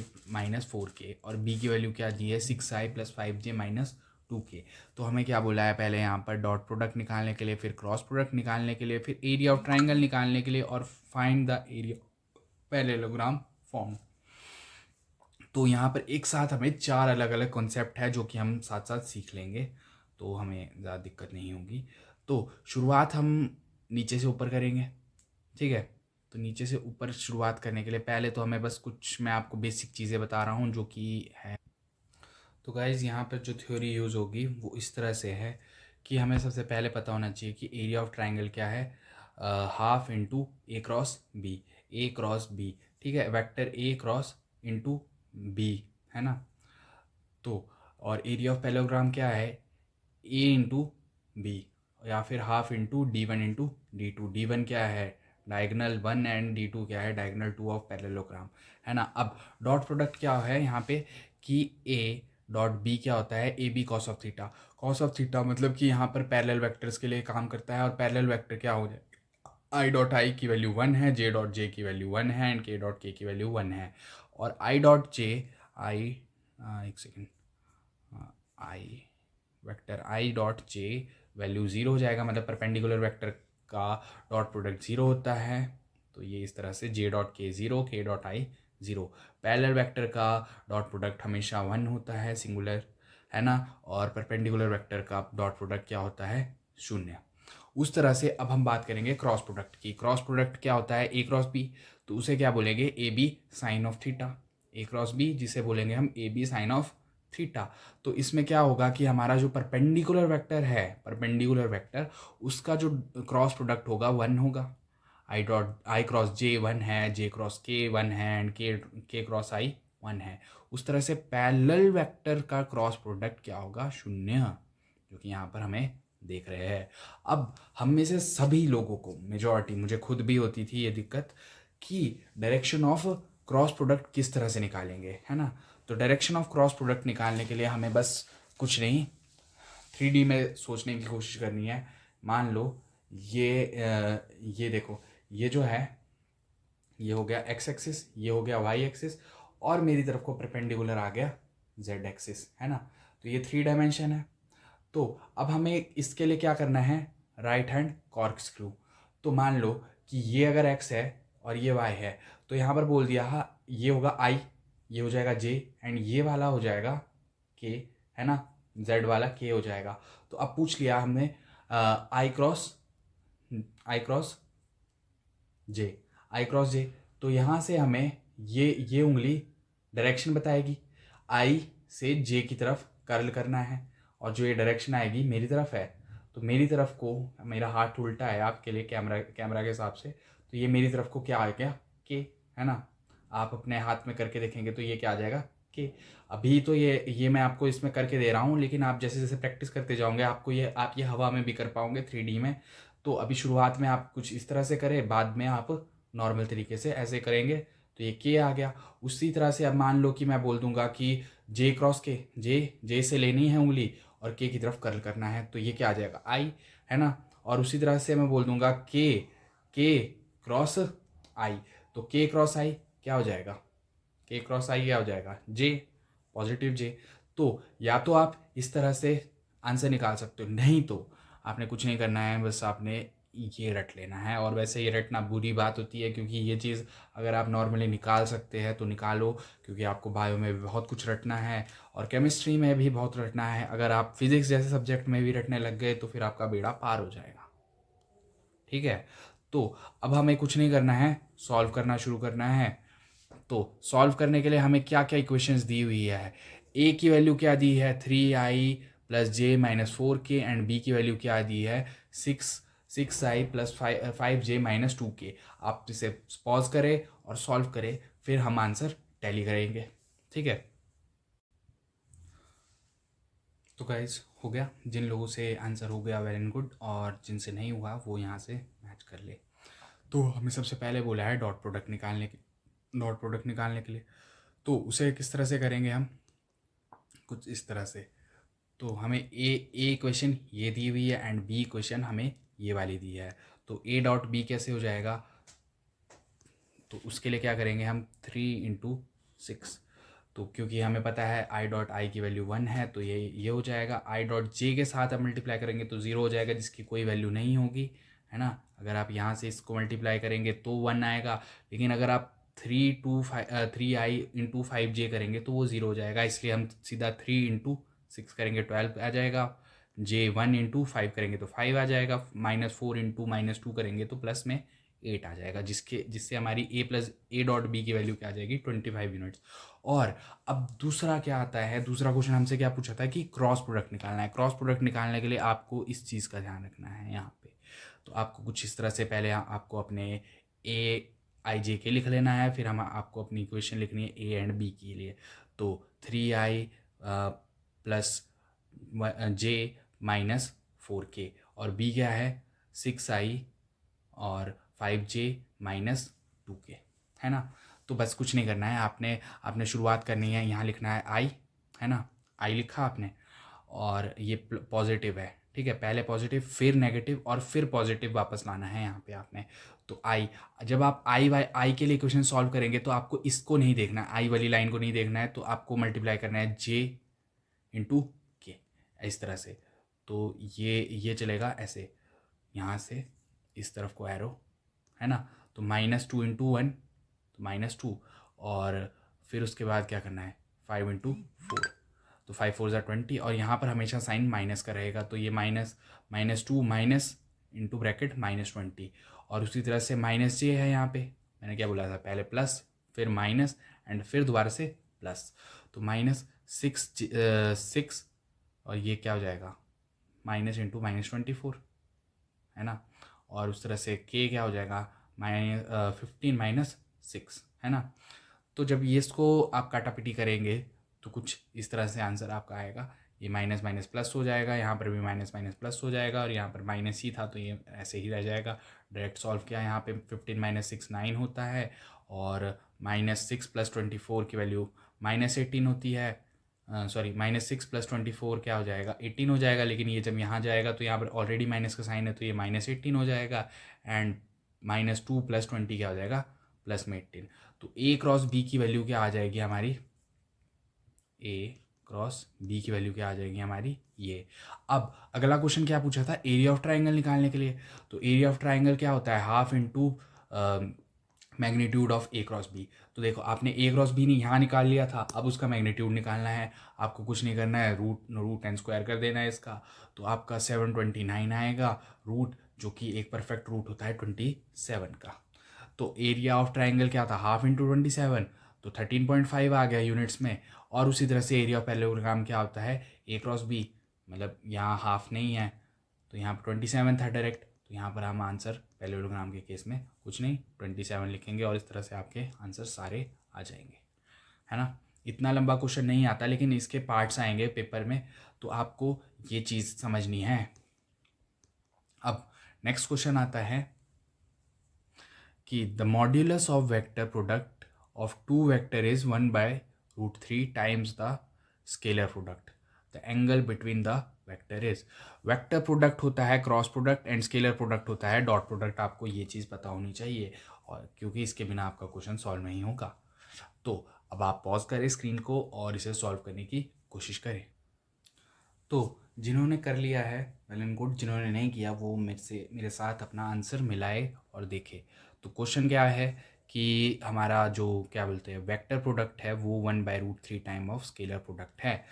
- 4k, और b की वैल्यू क्या दी है 6i + 5j - 2k। तो हमें क्या बोला है, पहले यहाँ पर डॉट प्रोडक्ट निकालने के लिए, फिर क्रॉस प्रोडक्ट निकालने के लिए, फिर एरिया ऑफ ट्राइंगल निकालने के लिए, और find the area parallelogram form. तो यहाँ पर एक साथ हमें 4 अलग अलग कॉन्सेप्ट है जो कि हम साथ साथ सीख लेंगे, तो हमें ज़्यादा दिक्कत नहीं होगी। तो शुरुआत हम नीचे से ऊपर करेंगे, ठीक है। तो नीचे से ऊपर शुरुआत करने के लिए पहले तो हमें बस कुछ मैं आपको बेसिक चीज़ें बता रहा हूँ जो कि है। तो गाइज़ यहाँ पर जो थ्योरी यूज़ होगी वो इस तरह से है कि हमें सबसे पहले पता होना चाहिए कि एरिया ऑफ ट्राइंगल क्या है, half into a cross b, ठीक है, vector a cross into b, है ना। तो और एरिया ऑफ पैरेललोग्राम क्या है, ए इंटू बी, या फिर half into D1 into D2। D1 क्या है, डायगनल 1, एंड D2 क्या है, डायगनल 2 ऑफ पैरेललोग्राम, है ना। अब डॉट प्रोडक्ट क्या है यहाँ पे कि A डॉट बी क्या होता है, a b cos of theta. Cos of theta मतलब कि यहाँ पर पैरेलल वेक्टर्स के लिए काम करता है, और पैरेलल वेक्टर क्या हो जाए, आई डॉट आई की वैल्यू 1 है, जे डॉट जे की वैल्यू 1 है, एंड के डॉट के की वैल्यू 1 है। और आई डॉट जे आई एक second, I vector I dot J value 0 हो जाएगा, मतलब परपेंडिकुलर वेक्टर का डॉट प्रोडक्ट 0 होता है। तो ये इस तरह से जे डॉट के 0, के डॉट आई 0। पैरेलल वेक्टर का डॉट प्रोडक्ट हमेशा 1 होता है, सिंगुलर, है ना, और परपेंडिकुलर वेक्टर का डॉट प्रोडक्ट क्या होता है, 0। उस तरह से अब हम बात करेंगे क्रॉस प्रोडक्ट की। क्रॉस प्रोडक्ट क्या होता है, ए क्रॉस बी, तो उसे क्या बोलेंगे, a b sine of theta, a cross b जिसे बोलेंगे हम a b sine of theta. तो इसमें क्या होगा कि हमारा जो परपेंडिकुलर वेक्टर है, परपेंडिकुलर वेक्टर उसका जो क्रॉस प्रोडक्ट होगा 1 होगा। आई क्रॉस जे 1 है, जे क्रॉस के 1 है, एंड के क्रॉस आई 1 है। उस तरह से पैरेलल वेक्टर का क्रॉस प्रोडक्ट क्या होगा, 0, जो कि यहाँ पर हमें देख रहे हैं। अब हम में से सभी लोगों को, मेजॉरिटी, मुझे खुद भी होती थी ये दिक्कत कि डायरेक्शन ऑफ क्रॉस प्रोडक्ट किस तरह से निकालेंगे, है ना। तो डायरेक्शन ऑफ क्रॉस प्रोडक्ट निकालने के लिए हमें बस कुछ नहीं 3D में सोचने की कोशिश करनी है। मान लो ये देखो, ये जो है ये हो गया एक्स एक्सिस, ये हो गया वाई एक्सिस, और मेरी तरफ को परपेंडिकुलर आ गया जेड एक्सिस, है ना। तो ये 3 डायमेंशन है। तो अब हमें इसके लिए क्या करना है, राइट हैंड कॉर्क स्क्रू। तो मान लो कि ये अगर एक्स है और ये y है। तो यहाँ पर बोल दिया ये होगा i, ये हो जाएगा j, एंड ये वाला हो जाएगा k, है ना, z वाला k हो जाएगा। तो अब पूछ लिया हमने i क्रॉस j, तो यहाँ से हमें ये उंगली डायरेक्शन बताएगी, i से j की तरफ कर्ल करना है, और जो ये डायरेक्शन आएगी मेरी तरफ है, तो मेरी तरफ को, मेरा हाथ उल्टा है आपके लिए कैमरा के हिसाब से, तो ये मेरी तरफ को क्या आ गया k, है ना। आप अपने हाथ में करके देखेंगे तो ये क्या आ जाएगा k। अभी तो ये मैं आपको इसमें करके दे रहा हूँ, लेकिन आप जैसे जैसे प्रैक्टिस करते जाओगे आपको आप ये हवा में भी कर पाओगे 3D में। तो अभी शुरुआत में आप कुछ इस तरह से करें, बाद में आप नॉर्मल तरीके से ऐसे करेंगे तो ये k आ गया। उसी तरह से अब मान लो कि मैं बोल दूंगा कि j क्रॉस k, j से लेनी है उंगली और k की तरफ कर्ल करना है, तो ये क्या आ जाएगा i, है ना। और उसी तरह से मैं बोल दूंगा k क्रॉस i, तो k क्रॉस i क्या हो जाएगा, k क्रॉस i क्या हो जाएगा j, पॉजिटिव j। तो या तो आप इस तरह से आंसर निकाल सकते हो, नहीं तो आपने कुछ नहीं करना है, बस आपने ये रट लेना है। और वैसे ये रटना बुरी बात होती है, क्योंकि ये चीज़ अगर आप नॉर्मली निकाल सकते हैं तो निकालो, क्योंकि आपको बायो में भी बहुत कुछ रटना है और केमिस्ट्री में भी बहुत रटना है। अगर आप फिजिक्स जैसे सब्जेक्ट में भी रटने लग गए तो फिर आपका बेड़ा पार हो जाएगा, ठीक है। तो अब हमें कुछ नहीं करना है, सॉल्व करना शुरू करना है। तो सॉल्व करने के लिए हमें क्या क्या इक्वेशंस दी हुई है, a की वैल्यू क्या दी है 3i plus j minus 4k, and b की वैल्यू क्या दी है 6i plus 5j minus 2k। आप इसे पॉज करें और सॉल्व करें, फिर हम आंसर टैली करेंगे, ठीक है। तो गाइज हो गया, जिन लोगों से आंसर हो गया वेल एंड गुड, और जिनसे नहीं हुआ वो यहाँ से मैच कर ले। तो हमें सबसे पहले बोला है डॉट प्रोडक्ट निकालने के लिए, तो उसे किस तरह से करेंगे हम, कुछ इस तरह से। तो हमें ए इक्वेशन ये दी हुई है एंड बी इक्वेशन हमें ये वाली दी है, तो ए डॉट बी कैसे हो जाएगा, तो उसके लिए क्या करेंगे हम 3 × 6। तो क्योंकि हमें पता है आई डॉट आई की वैल्यू 1 है, तो ये हो जाएगा। आई डॉट जे के साथ आप मल्टीप्लाई करेंगे तो 0 हो जाएगा, जिसकी कोई वैल्यू नहीं होगी, है ना। अगर आप यहाँ से इसको मल्टीप्लाई करेंगे तो 1 आएगा, लेकिन अगर आप 3i × 5j करेंगे तो वो 0 हो जाएगा, इसलिए हम सीधा 3 × 6 करेंगे 12 आ जाएगा। j 1 × 5 करेंगे तो 5 आ जाएगा, -4 × -2 करेंगे तो प्लस में 8 आ जाएगा, जिससे हमारी a डॉट बी की वैल्यू क्या आ जाएगी 25 यूनिट्स। और अब दूसरा क्या आता है, दूसरा क्वेश्चन हमसे क्या पूछा था कि क्रॉस प्रोडक्ट निकालना है। क्रॉस प्रोडक्ट निकालने के लिए आपको इस चीज़ का ध्यान रखना है यहाँ पे। तो आपको कुछ इस तरह से पहले आपको अपने ए आई जे के लिख लेना है, फिर हम आपको अपनी इक्वेशन लिखनी है ए एंड बी के लिए। तो 3i प्लस जे माइनस 4k, और बी क्या है 6i और 5j माइनस 2k, है ना। तो बस कुछ नहीं करना है, आपने शुरुआत करनी है, यहाँ लिखना है i, है ना, i लिखा आपने, और ये पॉजिटिव है, ठीक है, पहले पॉजिटिव फिर नेगेटिव और फिर पॉजिटिव वापस लाना है यहाँ पे आपने। तो i, जब आप i के लिए क्वेश्चन सॉल्व करेंगे तो आपको इसको नहीं देखना है, i वाली लाइन को नहीं देखना है, तो आपको मल्टीप्लाई करना है j × k, इस तरह से। तो ये चलेगा ऐसे, यहाँ से इस तरफ को एरो, है ना। तो -2 × 1 तो -2, और फिर उसके बाद क्या करना है 5 × 4, तो 5 4 = 20, और यहाँ पर हमेशा साइन माइनस का रहेगा, तो ये -2 माइनस इंटू ब्रैकेट -20, और उसी तरह से -j है यहाँ पे, मैंने क्या बोला था पहले प्लस फिर माइनस एंड फिर दोबारा से प्लस, तो -6 और ये क्या हो जाएगा -24 है ना। और उस तरह से k क्या हो जाएगा 15 - 6, है ना। तो जब ये इसको आप काटापिटी करेंगे तो कुछ इस तरह से आंसर आपका आएगा, ये माइनस माइनस प्लस हो जाएगा, यहाँ पर भी माइनस माइनस प्लस हो जाएगा, और यहाँ पर माइनस ही था तो ये ऐसे ही रह जाएगा। डायरेक्ट सॉल्व किया, यहाँ पे 15 - 6 9 होता है, और -6 + 24 की वैल्यू -18 होती है, सॉरी -6 + 24 क्या हो जाएगा 18 हो जाएगा, लेकिन ये जब यहाँ जाएगा तो यहाँ पर ऑलरेडी माइनस का साइन है तो ये -18 हो जाएगा, एंड -2 + 20 क्या हो जाएगा +18। तो a क्रॉस b की वैल्यू क्या आ जाएगी हमारी, a क्रॉस b की वैल्यू क्या आ जाएगी हमारी ये। अब अगला क्वेश्चन क्या पूछा था, एरिया ऑफ ट्राइंगल निकालने के लिए। तो एरिया ऑफ ट्राइंगल क्या होता है, half into magnitude of a cross b. तो देखो आपने ए क्रॉस बी ने यहाँ निकाल लिया था, अब उसका मैग्नीट्यूड निकालना है। आपको कुछ नहीं करना है, रूट एन स्क्वायर कर देना है इसका, तो आपका 729 आएगा रूट, जो कि एक परफेक्ट रूट होता है 27 का। तो एरिया ऑफ ट्राइंगल क्या था, हाफ इंटू 27, तो 13.5 आ गया यूनिट्स में। और उसी तरह से एरिया ऑफ पैरेललोग्राम क्या होता है, ए क्रॉस बी, मतलब यहाँ हाफ नहीं है तो यहाँ पर 27 था डायरेक्ट, तो यहाँ पर हम आंसर पैरेललोग्राम के केस में कुछ नहीं 27 लिखेंगे और इस तरह से आपके आंसर सारे आ जाएंगे, है ना। इतना लंबा क्वेश्चन नहीं आता, लेकिन इसके पार्ट्स आएंगे पेपर में, तो आपको ये चीज़ समझनी है। अब नेक्स्ट क्वेश्चन आता है कि the modulus of vector product of two vector is 1/√3 times the scalar product, the angle between the vector is. Vector product होता है cross product and scalar product होता है डॉट प्रोडक्ट। आपको ये चीज़ पता होनी चाहिए, और क्योंकि इसके बिना आपका क्वेश्चन सॉल्व नहीं होगा। तो अब आप पॉज करें स्क्रीन को और इसे सॉल्व करने की कोशिश करें। तो जिन्होंने कर लिया है वेल एंड गुड, जिन्होंने नहीं किया वो मेरे साथ अपना आंसर मिलाए और देखे। तो क्वेश्चन क्या है कि हमारा जो क्या बोलते हैं वेक्टर प्रोडक्ट है वो 1/√3 टाइम ऑफ स्केलर प्रोडक्ट है।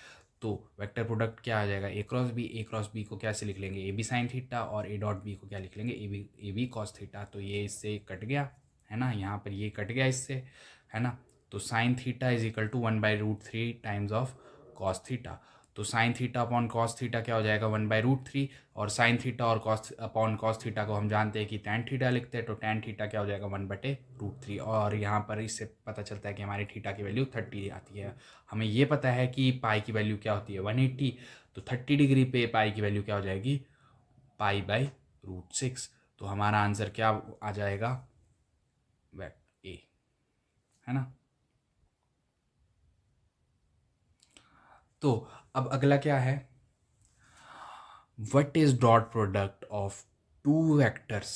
तो वेक्टर प्रोडक्ट क्या आ जाएगा, ए क्रॉस बी को कैसे लिख लेंगे, ए बी साइन थीटा, और ए डॉट बी को क्या लिख लेंगे, ए बी कॉस थीटा। तो ये इससे कट गया है ना, यहाँ पर ये कट गया इससे, है ना। तो sine theta is equal to 1/√3 times of cos theta. तो sine theta upon cos theta क्या हो जाएगा 1/√3, और साइन थीटा और कॉस अपॉन कॉस थीटा को हम जानते हैं कि टैन थीटा लिखते हैं, तो टैन थीटा क्या हो जाएगा 1/√3। और यहाँ पर इससे पता चलता है कि हमारी थीटा की वैल्यू 30 आती है। हमें ये पता है कि पाई की वैल्यू क्या होती है 180, तो 30 डिग्री पे पाई की वैल्यू क्या हो जाएगी पाई/√6। तो हमारा आंसर क्या आ जाएगा ए, है ना। तो अब अगला क्या है, what is dot product of two vectors,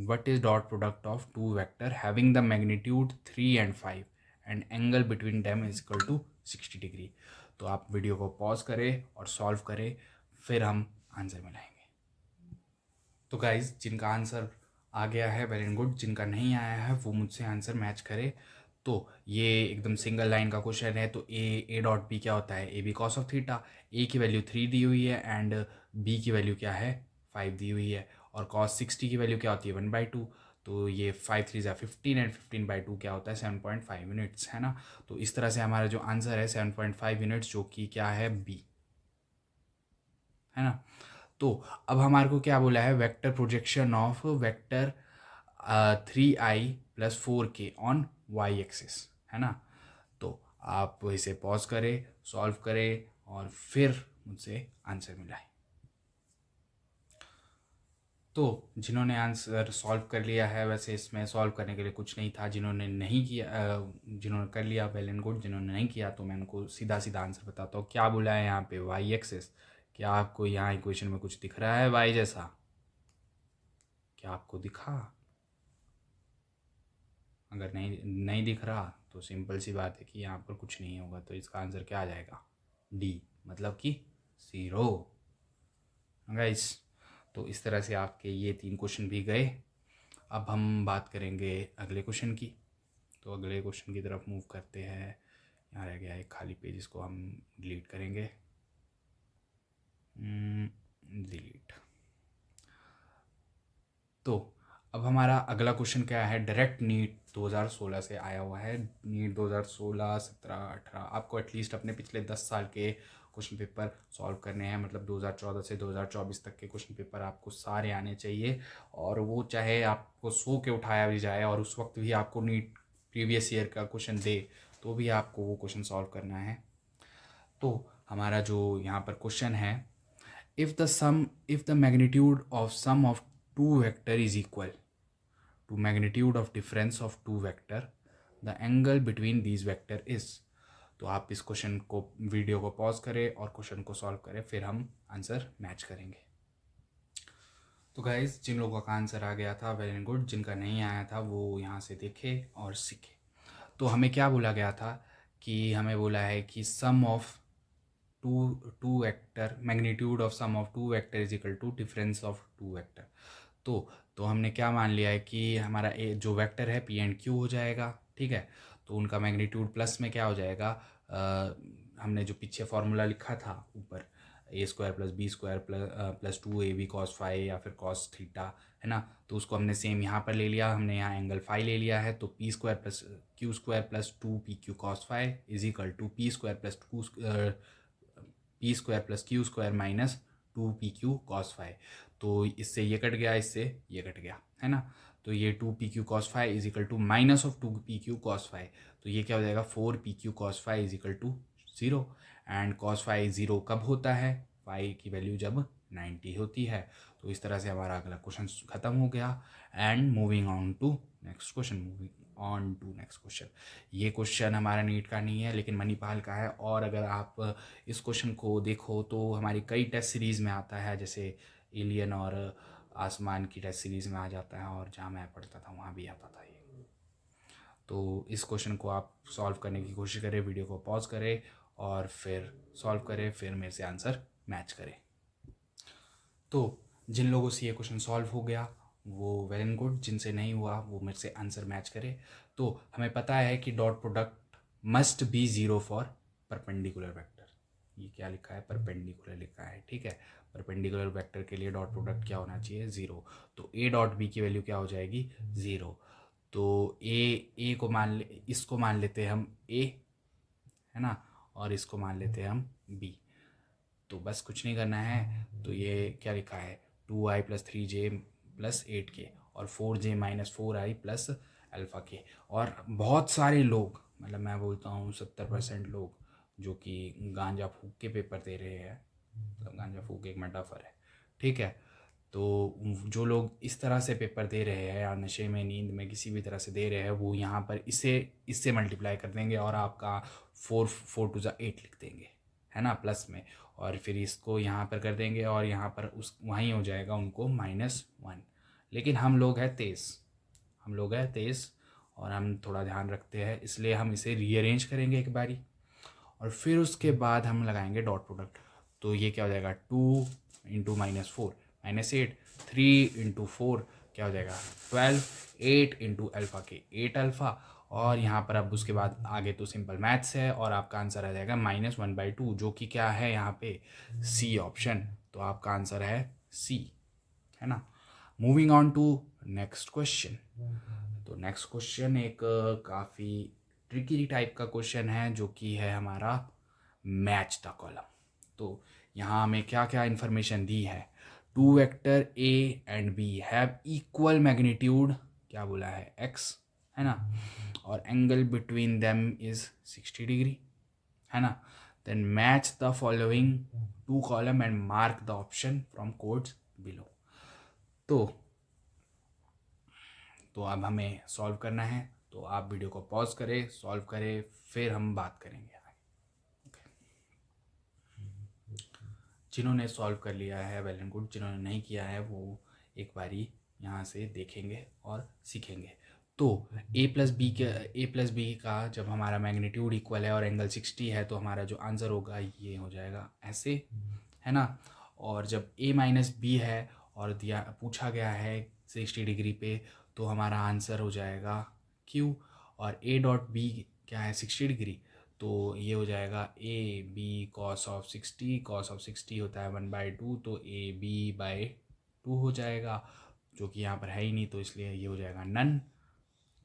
what is dot product of two vector having the magnitude 3 and 5 and angle between them is equal to 60 degree. तो आप वीडियो को पॉज करें और सॉल्व करें, फिर हम आंसर मिलाएंगे। तो गाइज जिनका आंसर आ गया है वेल एंड गुड, जिनका नहीं आया है वो मुझसे आंसर मैच करे। तो ये एकदम सिंगल लाइन का क्वेश्चन है। तो ए डॉट बी क्या होता है, a b cos of theta. A की वैल्यू 3 दी हुई है एंड बी की वैल्यू क्या है 5 दी हुई है, और कॉस 60 की वैल्यू क्या होती है 1/2। तो ये 5 3 15 एंड 15/2 क्या होता है 7.5 यूनिट्स, है ना। तो इस तरह से हमारा जो आंसर है 7.5 यूनिट्स, जो कि क्या है बी, है ना। तो अब हमारे को क्या बोला है, vector projection of vector 3i+4k on y axis, है ना। तो आप इसे पॉज करें, सॉल्व करें और फिर मुझसे आंसर मिलाएं। तो जिन्होंने आंसर सॉल्व कर लिया है, वैसे इसमें सॉल्व करने के लिए कुछ नहीं था। जिन्होंने नहीं किया जिन्होंने कर लिया वेल एंड गुड, जिन्होंने नहीं किया तो मैं उनको सीधा सीधा आंसर बताता हूँ। क्या बोला है यहाँ पे वाई एक्सिस, क्या आपको यहाँ इक्वेशन में कुछ दिख रहा है वाई जैसा, क्या आपको दिखा? अगर नहीं दिख रहा तो सिंपल सी बात है कि यहाँ पर कुछ नहीं होगा, तो इसका आंसर क्या आ जाएगा डी, मतलब कि 0। गाइस तो इस तरह से आपके ये 3 क्वेश्चन भी गए। अब हम बात करेंगे अगले क्वेश्चन की। तो अगले क्वेश्चन की तरफ मूव करते हैं। यहाँ रह गया एक खाली पेज, इसको हम डिलीट करेंगे, डिलीट। तो अब हमारा अगला क्वेश्चन क्या है, डायरेक्ट नीट 2016 से आया हुआ है। नीट 2016, 17, 18, आपको एटलीस्ट अपने पिछले 10 साल के क्वेश्चन पेपर सॉल्व करने हैं। मतलब 2014 से 2024 तक के क्वेश्चन पेपर आपको सारे आने चाहिए, और वो चाहे आपको 100 के उठाया भी जाए और उस वक्त भी आपको नीट प्रीवियस ईयर का क्वेश्चन दे तो भी आपको वो क्वेश्चन सॉल्व करना है। तो हमारा जो यहाँ पर क्वेश्चन है, if the magnitude of sum of two vector is equal to magnitude of difference of two vector, the angle between these vector is। तो आप इस क्वेश्चन को वीडियो को पॉज करें और क्वेश्चन को सॉल्व करें, फिर हम आंसर मैच करेंगे। तो गाइज जिन लोगों का आंसर आ गया था वेरी गुड, जिनका नहीं आया था वो यहाँ से देखे और सीखे। तो हमें क्या बोला गया था कि हमें बोला है कि sum of two vector, magnitude of sum of two vector is equal to difference of two vector. तो हमने क्या मान लिया है कि हमारा ए जो वेक्टर है पी एंड क्यू हो जाएगा, ठीक है। तो उनका मैग्नीट्यूड प्लस में क्या हो जाएगा, हमने जो पीछे फॉर्मूला लिखा था ऊपर, a square plus b square plus 2ab cos phi या फिर कॉस थीटा, है ना। तो उसको हमने सेम यहाँ पर ले लिया, हमने यहाँ एंगल फाई ले लिया है। तो p square plus q square plus 2pq cos phi is equal to p square plus q square minus 2pq cos phi. तो इससे ये कट गया, इससे ये कट गया, है ना। तो ये 2pq cos phi is equal to minus of 2pq cos phi. तो ये क्या हो जाएगा, 4pq cos phi is equal to 0। And cos phi 0 कब होता है, फाई की वैल्यू जब 90 होती है। तो इस तरह से हमारा अगला क्वेश्चन ख़त्म हो गया। And moving on to next question. ये क्वेश्चन हमारा नीट का नहीं है लेकिन मणिपाल का है। और अगर आप इस क्वेश्चन को देखो तो हमारी कई टेस्ट सीरीज़ में आता है, जैसे एलियन और आसमान की टेस्ट सीरीज़ में आ जाता है, और जहाँ मैं पढ़ता था वहाँ भी आता था ये। तो इस क्वेश्चन को आप सॉल्व करने की कोशिश करें, वीडियो को पॉज करें और फिर सॉल्व करें, फिर मेरे से आंसर मैच करें। तो जिन लोगों से ये क्वेश्चन सॉल्व हो गया वो वेल एंड गुड, जिनसे नहीं हुआ वो मेरे से आंसर मैच करे। तो हमें पता है कि dot product must be 0 for perpendicular vector. ये क्या लिखा है, परपेंडिकुलर लिखा है, ठीक है। परपेंडिकुलर वेक्टर के लिए डॉट प्रोडक्ट क्या होना चाहिए, 0। तो ए डॉट बी की वैल्यू क्या हो जाएगी, 0। तो ए को इसको मान लेते हैं हम ए, है ना, और इसको मान लेते हैं हम बी। तो बस कुछ नहीं करना है। तो ये क्या लिखा है, 2i plus 3j plus 8k और 4j minus 4i plus alpha के। और बहुत सारे लोग, मतलब मैं बोलता हूँ 70% लोग जो कि गांजा फूक के पेपर दे रहे हैं, मतलब गांजा फूक एक मेटाफर है, ठीक है। तो जो लोग इस तरह से पेपर दे रहे हैं या नशे में, नींद में, किसी भी तरह से दे रहे हैं, वो यहाँ पर इससे मल्टीप्लाई कर देंगे और आपका 4 टू ज़ा 8 लिख देंगे, है ना, प्लस में। और फिर इसको यहाँ पर कर देंगे और यहाँ पर वहीं हो जाएगा उनको -1। लेकिन हम लोग हैं तेज़ और हम थोड़ा ध्यान रखते हैं, इसलिए हम इसे रीअरेंज करेंगे एक बारी और फिर उसके बाद हम लगाएंगे डॉट प्रोडक्ट। तो ये क्या हो जाएगा, 2 इंटू -4 -8, 3 इंटू 4 क्या हो जाएगा 12, 8 इंटू अल्फ़ा के 8 अल्फ़ा। और यहाँ पर अब उसके बाद आगे तो सिंपल मैथ्स है और आपका आंसर आ जाएगा -1/2, जो कि क्या है यहाँ पे, सी ऑप्शन। तो आपका आंसर है सी, है ना। Moving on to next question. तो नेक्स्ट क्वेश्चन एक काफ़ी ट्रिकी टाइप का क्वेश्चन है, जो कि है हमारा मैच द कॉलम। तो यहाँ हमें क्या क्या इन्फॉर्मेशन दी है, 2 vector a and b have equal magnitude, क्या बोला है, x, है ना, और angle between them is 60 degree, है ना। Then match the following 2 column and mark the option from codes below. तो अब हमें सॉल्व करना है। तो आप वीडियो को पॉज करें, सॉल्व करें, फिर हम बात करेंगे। जिन्होंने सॉल्व कर लिया है वेल एंड गुड, जिन्होंने नहीं किया है वो एक बारी यहाँ से देखेंगे और सीखेंगे। तो a प्लस बी का जब हमारा मैग्नीट्यूड इक्वल है और एंगल 60 है, तो हमारा जो आंसर होगा ये हो जाएगा ऐसे, है ना। और जब a माइनस बी है और पूछा गया है 60 डिग्री पे, तो हमारा आंसर हो जाएगा q। और a डॉट बी क्या है, 60 डिग्री, तो ये हो जाएगा ए बी कॉस ऑफ 60 होता है 1/2, तो AB/2 हो जाएगा, जो कि यहाँ पर है ही नहीं, तो इसलिए ये हो जाएगा नन।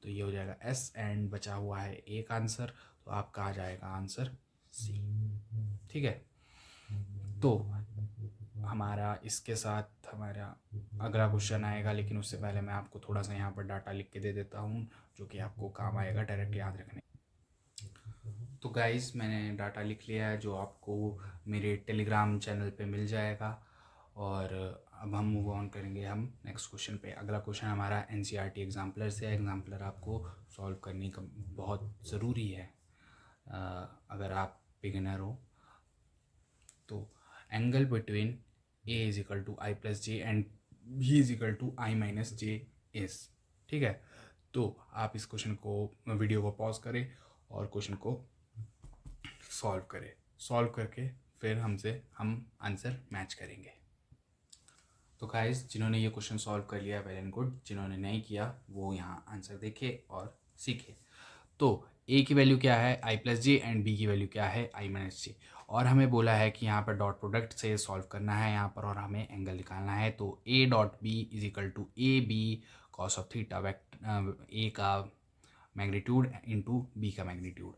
तो ये हो जाएगा एस एंड बचा हुआ है एक आंसर, तो आपका आ जाएगा आंसर सी, ठीक है। तो हमारा इसके साथ हमारा अगला क्वेश्चन आएगा, लेकिन उससे पहले मैं आपको थोड़ा सा यहाँ पर डाटा लिख के दे देता हूँ, जो कि आपको काम आएगा डायरेक्ट याद रखने। तो गाइस मैंने डाटा लिख लिया है, जो आपको मेरे टेलीग्राम चैनल पे मिल जाएगा। और अब हम मूव ऑन करेंगे हम नेक्स्ट क्वेश्चन पे। अगला क्वेश्चन हमारा एनसीईआरटी एग्जाम्पलर से है। एग्जाम्पलर आपको सॉल्व करने का बहुत ज़रूरी है अगर आप बिगिनर हो। तो angle between a is equal to i plus j and b is equal to i minus j is, ठीक है। तो आप इस क्वेश्चन को, वीडियो को पॉज करें और क्वेश्चन को सॉल्व करें। सॉल्व करके फिर हम आंसर मैच करेंगे। तो गाइस जिन्होंने ये क्वेश्चन सॉल्व कर लिया वेल एंड गुड, जिन्होंने नहीं किया वो यहाँ आंसर देखे और सीखे। तो ए की वैल्यू क्या है आई प्लस जे एंड बी की वैल्यू क्या है आई माइनस जे, और हमें बोला है कि यहाँ पर डॉट प्रोडक्ट से सॉल्व करना है यहाँ पर और हमें एंगल निकालना है। तो a dot b is equal to a b cos of theta, a का मैग्नीट्यूड इंटू बी का मैग्नीट्यूड।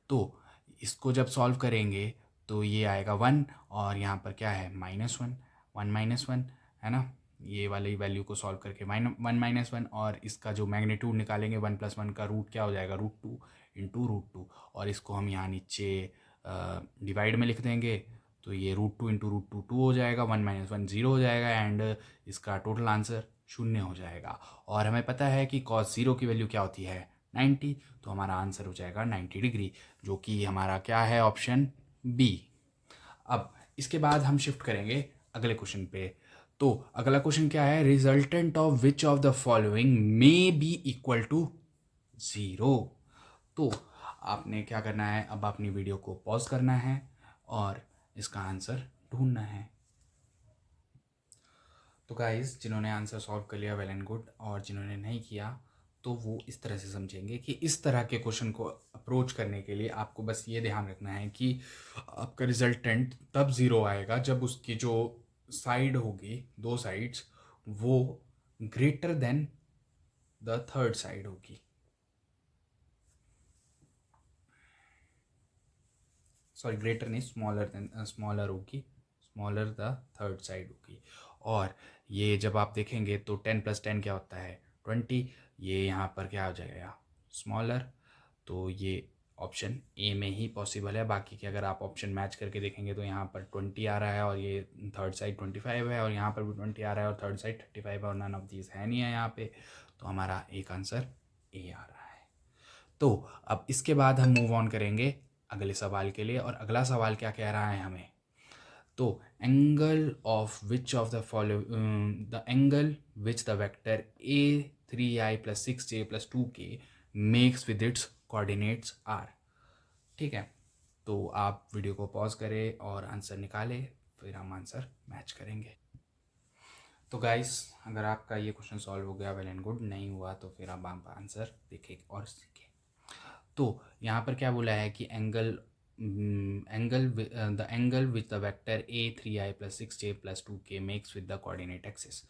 तो इसको जब सॉल्व करेंगे तो ये आएगा 1 और यहाँ पर क्या है -1, 1 - 1 है ना। ये वाली वैल्यू को सॉल्व करके 1 - 1 और इसका जो मैग्नीट्यूड निकालेंगे 1 + 1 का रूट क्या हो जाएगा √2 इंटू √2, और इसको हम यहाँ नीचे डिवाइड में लिख देंगे तो ये √2 इंटू √2 2 हो जाएगा, 1 - 1 0 हो जाएगा एंड इसका टोटल आंसर 0 हो जाएगा। और हमें पता है कि cos 0 की वैल्यू क्या होती है 90, तो हमारा आंसर हो जाएगा 90 डिग्री, जो कि हमारा क्या है ऑप्शन बी। अब इसके बाद हम शिफ्ट करेंगे अगले क्वेश्चन पे। तो अगला क्वेश्चन क्या है, resultant of which of the following may be equal to 0। तो आपने क्या करना है, अब अपनी वीडियो को पॉज करना है और इसका आंसर ढूंढना है। तो गाइस जिन्होंने आंसर सॉल्व कर लिया वेल एंड गुड, और जिन्होंने नहीं किया तो वो इस तरह से समझेंगे कि इस तरह के क्वेश्चन को अप्रोच करने के लिए आपको बस ये ध्यान रखना है कि आपका रिजल्टेंट तब 0 आएगा जब उसकी जो साइड होगी, दो साइड्स, वो greater than the third side होगी। सॉरी ग्रेटर नहीं, स्मॉलर होगी, स्मॉलर द थर्ड साइड होगी। और ये जब आप देखेंगे तो 10 + 10 क्या होता है 20, ये यहाँ पर क्या हो जाएगा स्मॉलर। तो ये ऑप्शन ए में ही पॉसिबल है। बाकी के अगर आप ऑप्शन मैच करके देखेंगे तो यहाँ पर 20 आ रहा है और ये थर्ड साइड 25 है, और यहाँ पर भी 20 आ रहा है और थर्ड साइड 35 है, और नन ऑफ दीज है नहीं है यहाँ पे। तो हमारा एक आंसर ए आ रहा है। तो अब इसके बाद हम मूव ऑन करेंगे अगले सवाल के लिए, और अगला सवाल क्या कह रहा है हमें। तो angle of which of the follow the angle which the vector a 3i + 6j + 2k makes with its coordinates r. ठीक है, तो आप वीडियो को पॉज करें और आंसर निकालें, फिर हम आंसर मैच करेंगे। तो गाइस अगर आपका ये क्वेश्चन सॉल्व हो गया वेल एंड गुड, नहीं हुआ तो फिर अब आप आंसर देखें और सीखें। तो यहाँ पर क्या बोला है कि the angle with the vector a 3i + 6j + 2k makes with the coordinate axis.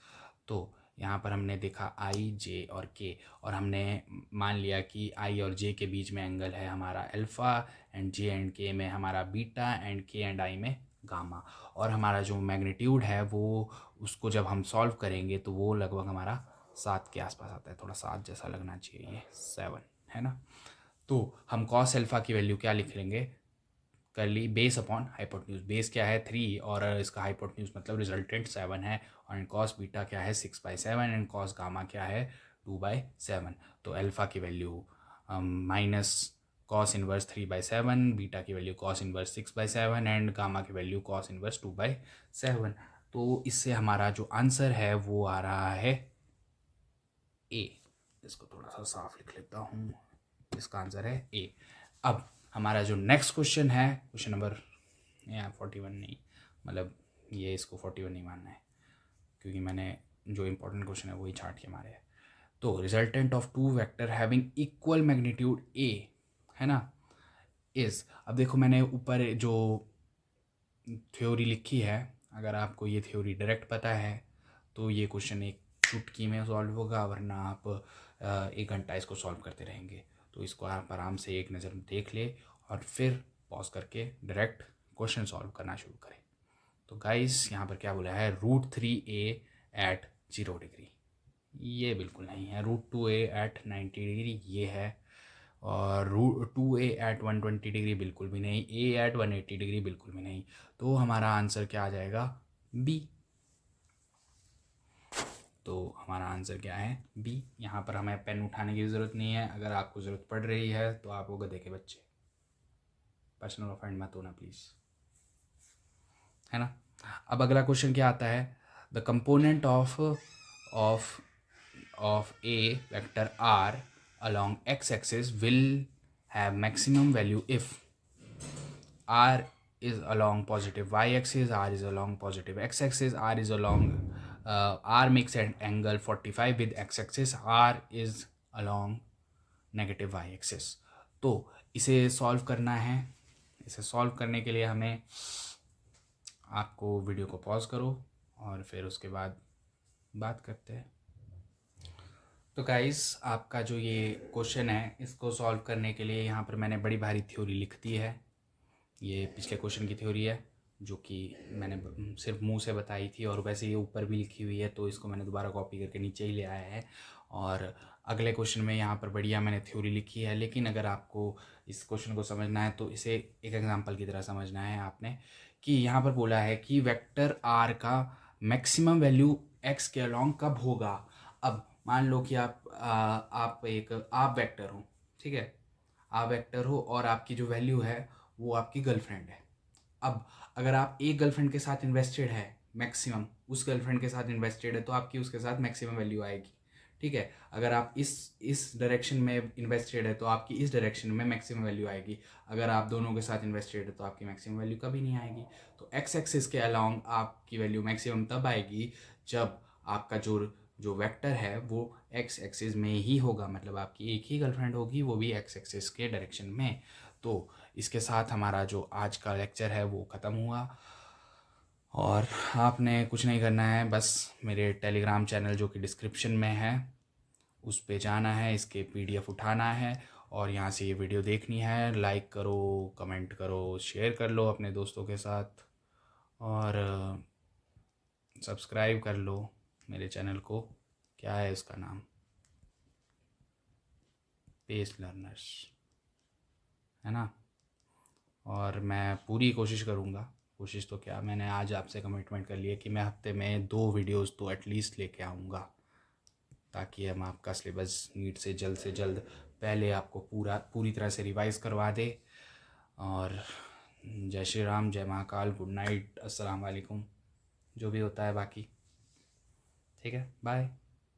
तो यहाँ पर हमने देखा i, j और k, और हमने मान लिया कि i और j के बीच में एंगल है हमारा alpha, and j and k में हमारा beta, and k and i में गामा। और हमारा जो मैग्नीट्यूड है वो, उसको जब हम सॉल्व करेंगे तो वो लगभग हमारा 7 के आसपास आता है, थोड़ा 7 जैसा लगना चाहिए, ये 7 है ना। तो हम cos अल्फ़ा की वैल्यू क्या लिख लेंगे, कर ली बेस अपॉन हाइपोटेन्यूज। बेस क्या है 3 और इसका हाइपोटेन्यूज मतलब रिजल्टेंट 7 है, और cos बीटा क्या है 6/7, एंड cos गामा क्या है 2/7। तो अल्फ़ा की value minus cos inverse 3/7, beta की value cos inverse 6/7, and gamma की वैल्यू cos इनवर्स 2/7। तो इससे हमारा जो आंसर है वो आ रहा है ए। इसको थोड़ा सा साफ लिख लेता हूँ, इसका आंसर है ए। अब हमारा जो नेक्स्ट क्वेश्चन है, क्वेश्चन नंबर 41 नहीं, मतलब ये इसको 41 नहीं मानना है क्योंकि मैंने जो इंपॉर्टेंट क्वेश्चन है वही छाट के मारे है। तो resultant of two vector having equal magnitude a है ना इज। अब देखो मैंने ऊपर जो थ्योरी लिखी है, अगर आपको ये थ्योरी डायरेक्ट पता है तो ये क्वेश्चन एक चुटकी में सॉल्व होगा, वरना आप 1 घंटा इसको सॉल्व करते रहेंगे। तो इसको आप आराम से एक नज़र देख ले और फिर पॉज करके डायरेक्ट क्वेश्चन सॉल्व करना शुरू करें। तो गाइस यहाँ पर क्या बोला है, √3a एट 0 डिग्री, ये बिल्कुल नहीं है। √2a एट 90 डिग्री ये है, और √2a एट 120 डिग्री बिल्कुल भी नहीं, a एट 180 डिग्री बिल्कुल भी नहीं। तो हमारा आंसर क्या आ जाएगा बी। तो हमारा आंसर क्या है बी। यहाँ पर हमें पेन उठाने की ज़रूरत नहीं है, अगर आपको ज़रूरत पड़ रही है तो आप वो गधे के बच्चे, पर्सनल ऑफेंड मत होना प्लीज़, है ना। अब अगला क्वेश्चन क्या आता है, the component of a vector r along x-axis will have maximum value if r is along positive y-axis, r is along positive x-axis, r is along R makes an angle 45 with x axis, R is along negative y axis. तो इसे solve करना है। इसे solve करने के लिए हमें आपको वीडियो को पॉज करो और फिर उसके बाद बात करते हैं। तो गाइस, आपका जो ये क्वेश्चन है इसको सॉल्व करने के लिए यहाँ पर मैंने बड़ी भारी थ्योरी लिख दी है। ये पिछले क्वेश्चन की थ्योरी है जो कि मैंने सिर्फ मुंह से बताई थी और वैसे ये ऊपर भी लिखी हुई है, तो इसको मैंने दोबारा कॉपी करके नीचे ही ले आया है। और अगले क्वेश्चन में यहाँ पर बढ़िया मैंने थ्योरी लिखी है, लेकिन अगर आपको इस क्वेश्चन को समझना है तो इसे एक एग्जांपल की तरह समझना है आपने। कि यहाँ पर बोला है कि वेक्टर आर का मैक्सिमम वैल्यू एक्स के अलॉन्ग कब होगा। अब मान लो कि आप वेक्टर हो, ठीक है, आप वेक्टर हो और आपकी जो वैल्यू है वो आपकी गर्लफ्रेंड है। अब अगर आप एक गर्लफ्रेंड के साथ इन्वेस्टेड है, मैक्सिमम उस गर्लफ्रेंड के साथ इन्वेस्टेड है, तो आपकी उसके साथ मैक्सिमम वैल्यू आएगी, ठीक है। अगर आप इस डायरेक्शन में इन्वेस्टेड है तो आपकी इस डायरेक्शन में मैक्सिमम वैल्यू आएगी। अगर आप दोनों के साथ इन्वेस्टेड है तो आपकी मैक्सिमम वैल्यू कभी नहीं आएगी। तो एक्स एक्सिस के अलॉन्ग आपकी वैल्यू मैक्सिमम तब आएगी जब आपका जो वेक्टर है वो एक्स एक्सिस में ही होगा, मतलब आपकी एक ही गर्लफ्रेंड होगी, वो भी एक्स एक्सिस के डायरेक्शन में। तो इसके साथ हमारा जो आज का लेक्चर है वो ख़त्म हुआ और आपने कुछ नहीं करना है, बस मेरे टेलीग्राम चैनल जो कि डिस्क्रिप्शन में है उस पे जाना है, इसके PDF उठाना है और यहाँ से ये वीडियो देखनी है। लाइक करो, कमेंट करो, शेयर कर लो अपने दोस्तों के साथ और सब्सक्राइब कर लो मेरे चैनल को। क्या है उसका नाम? पेस लर्नर्स, है ना। और मैं पूरी कोशिश करूँगा, कोशिश तो क्या, मैंने आज आपसे कमिटमेंट कर लिया कि मैं हफ्ते में 2 वीडियोस तो एटलीस्ट लेके आऊँगा, ताकि हम आपका सिलेबस नीट से जल्द पहले आपको पूरी तरह से रिवाइज़ करवा दे। और जय श्री राम, जय महाकाल, गुड नाइट, अस्सलाम वालेकुम, जो भी होता है बाकी, ठीक है, बाय।